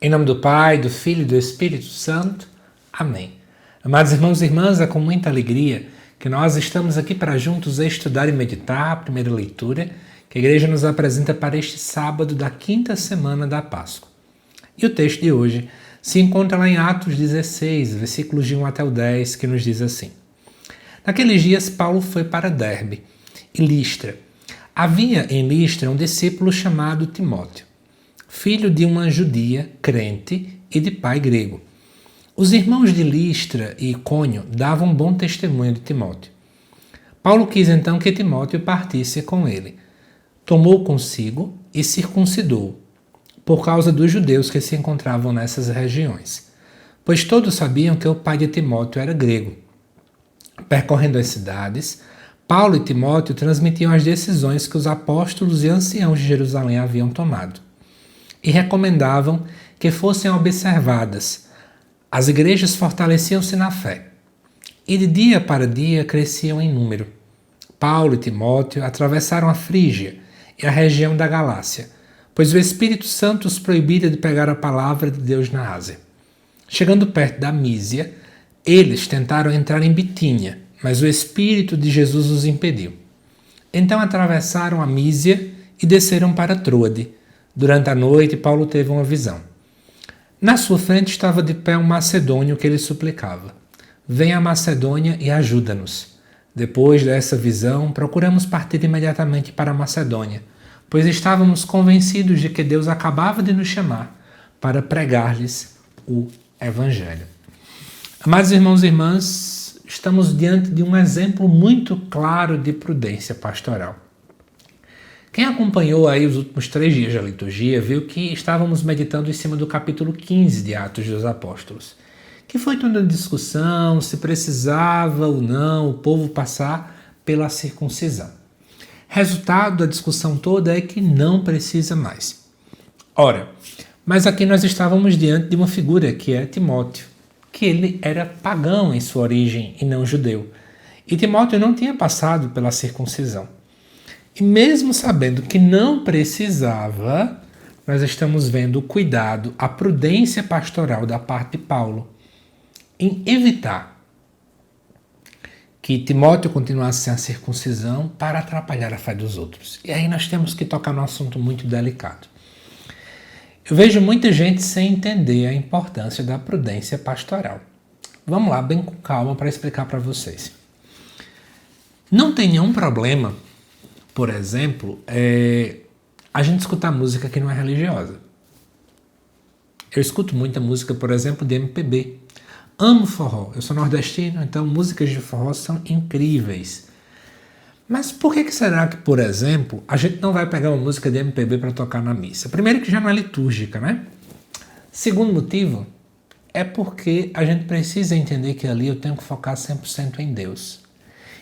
Em nome do Pai, do Filho e do Espírito Santo. Amém. Amados irmãos e irmãs, é com muita alegria que nós estamos aqui para juntos estudar e meditar a primeira leitura que a Igreja nos apresenta para este sábado da quinta semana da Páscoa. E o texto de hoje se encontra lá em Atos 16, versículos de 1 até o 10, que nos diz assim: Naqueles dias Paulo foi para Derbe e Listra. Havia em Listra um discípulo chamado Timóteo, filho de uma judia crente e de pai grego. Os irmãos de Listra e Icônio davam bom testemunho de Timóteo. Paulo quis então que Timóteo partisse com ele. Tomou consigo e circuncidou, por causa dos judeus que se encontravam nessas regiões, pois todos sabiam que o pai de Timóteo era grego. Percorrendo as cidades, Paulo e Timóteo transmitiam as decisões que os apóstolos e anciãos de Jerusalém haviam tomado e recomendavam que fossem observadas. As igrejas fortaleciam-se na fé e de dia para dia cresciam em número. Paulo e Timóteo atravessaram a Frígia e a região da Galácia, pois o Espírito Santo os proibira de pegar a palavra de Deus na Ásia. Chegando perto da Mísia, eles tentaram entrar em Bitínia, mas o Espírito de Jesus os impediu. Então atravessaram a Mísia e desceram para Troade. Durante a noite, Paulo teve uma visão. Na sua frente estava de pé um macedônio que ele suplicava: Venha à Macedônia e ajuda-nos. Depois dessa visão, procuramos partir imediatamente para a Macedônia, pois estávamos convencidos de que Deus acabava de nos chamar para pregar-lhes o Evangelho. Amados irmãos e irmãs, estamos diante de um exemplo muito claro de prudência pastoral. Quem acompanhou aí os últimos 3 dias da liturgia viu que estávamos meditando em cima do capítulo 15 de Atos dos Apóstolos, que foi toda a discussão se precisava ou não o povo passar pela circuncisão. Resultado da discussão toda é que não precisa mais. Ora, mas aqui nós estávamos diante de uma figura que é Timóteo, que ele era pagão em sua origem e não judeu. E Timóteo não tinha passado pela circuncisão. E mesmo sabendo que não precisava, nós estamos vendo o cuidado, a prudência pastoral da parte de Paulo em evitar que Timóteo continuasse sem a circuncisão para atrapalhar a fé dos outros. E aí nós temos que tocar num assunto muito delicado. Eu vejo muita gente sem entender a importância da prudência pastoral. Vamos lá, bem com calma, para explicar para vocês. Não tem nenhum problema, por exemplo, a gente escutar música que não é religiosa. Eu escuto muita música, por exemplo, de MPB. Amo forró. Eu sou nordestino, então músicas de forró são incríveis. Mas por que será que, por exemplo, a gente não vai pegar uma música de MPB para tocar na missa? Primeiro que já não é litúrgica, né? Segundo motivo, é porque a gente precisa entender que ali eu tenho que focar 100% em Deus.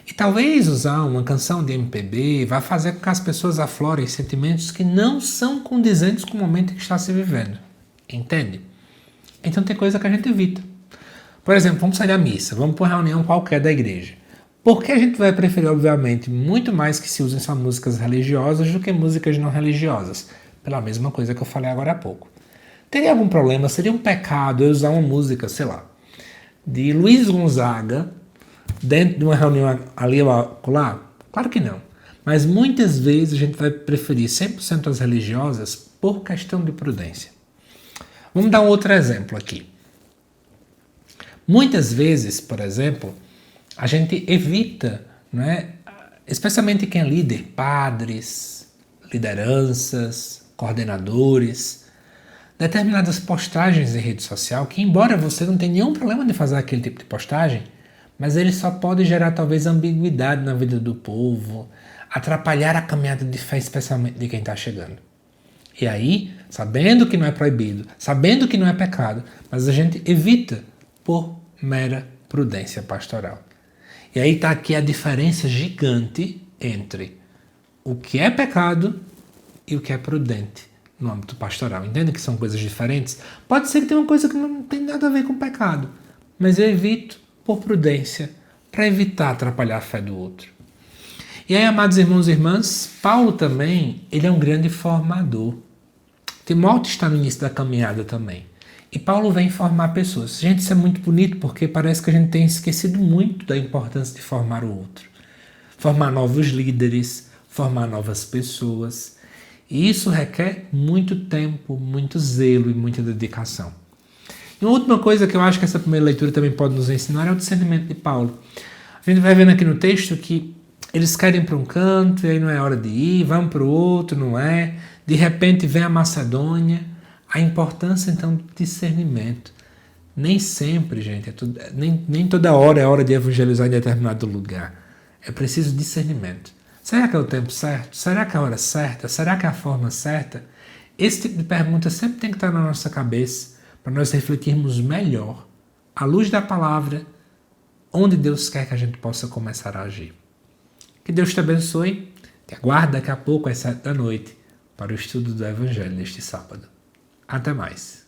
E talvez usar uma canção de MPB vai fazer com que as pessoas aflorem sentimentos que não são condizentes com o momento que está se vivendo. Entende? Então tem coisa que a gente evita. Por exemplo, vamos sair da missa, vamos para uma reunião qualquer da igreja. Por que a gente vai preferir, obviamente, muito mais que se usem só músicas religiosas do que músicas não religiosas? Pela mesma coisa que eu falei agora há pouco. Teria algum problema? Seria um pecado eu usar uma música, sei lá, de Luiz Gonzaga dentro de uma reunião ali ou acolá? Claro que não. Mas muitas vezes a gente vai preferir 100% as religiosas por questão de prudência. Vamos dar um outro exemplo aqui. Muitas vezes, por exemplo, a gente evita, né, especialmente quem é líder, padres, lideranças, coordenadores, determinadas postagens em rede social que, embora você não tenha nenhum problema de fazer aquele tipo de postagem, mas ele só pode gerar talvez ambiguidade na vida do povo, atrapalhar a caminhada de fé, especialmente de quem está chegando. E aí, sabendo que não é proibido, sabendo que não é pecado, mas a gente evita por mera prudência pastoral. E aí está aqui a diferença gigante entre o que é pecado e o que é prudente no âmbito pastoral. Entende que são coisas diferentes? Pode ser que tenha uma coisa que não tem nada a ver com pecado, mas eu evito por prudência, para evitar atrapalhar a fé do outro. E aí, amados irmãos e irmãs, Paulo também, ele é um grande formador. Timóteo está no início da caminhada também. E Paulo vem formar pessoas. Gente, isso é muito bonito porque parece que a gente tem esquecido muito da importância de formar o outro. Formar novos líderes, formar novas pessoas. E isso requer muito tempo, muito zelo e muita dedicação. E uma última coisa que eu acho que essa primeira leitura também pode nos ensinar é o discernimento de Paulo. A gente vai vendo aqui no texto que eles querem para um canto e aí não é hora de ir, vão para o outro, não é? De repente vem a Macedônia. A importância então do discernimento. Nem sempre, gente, nem toda hora é hora de evangelizar em determinado lugar. É preciso discernimento. Será que é o tempo certo? Será que é a hora certa? Será que é a forma certa? Esse tipo de pergunta sempre tem que estar na nossa cabeça para nós refletirmos melhor, à luz da palavra, onde Deus quer que a gente possa começar a agir. Que Deus te abençoe. Te aguardo daqui a pouco às 7 da noite para o estudo do Evangelho neste sábado. Até mais.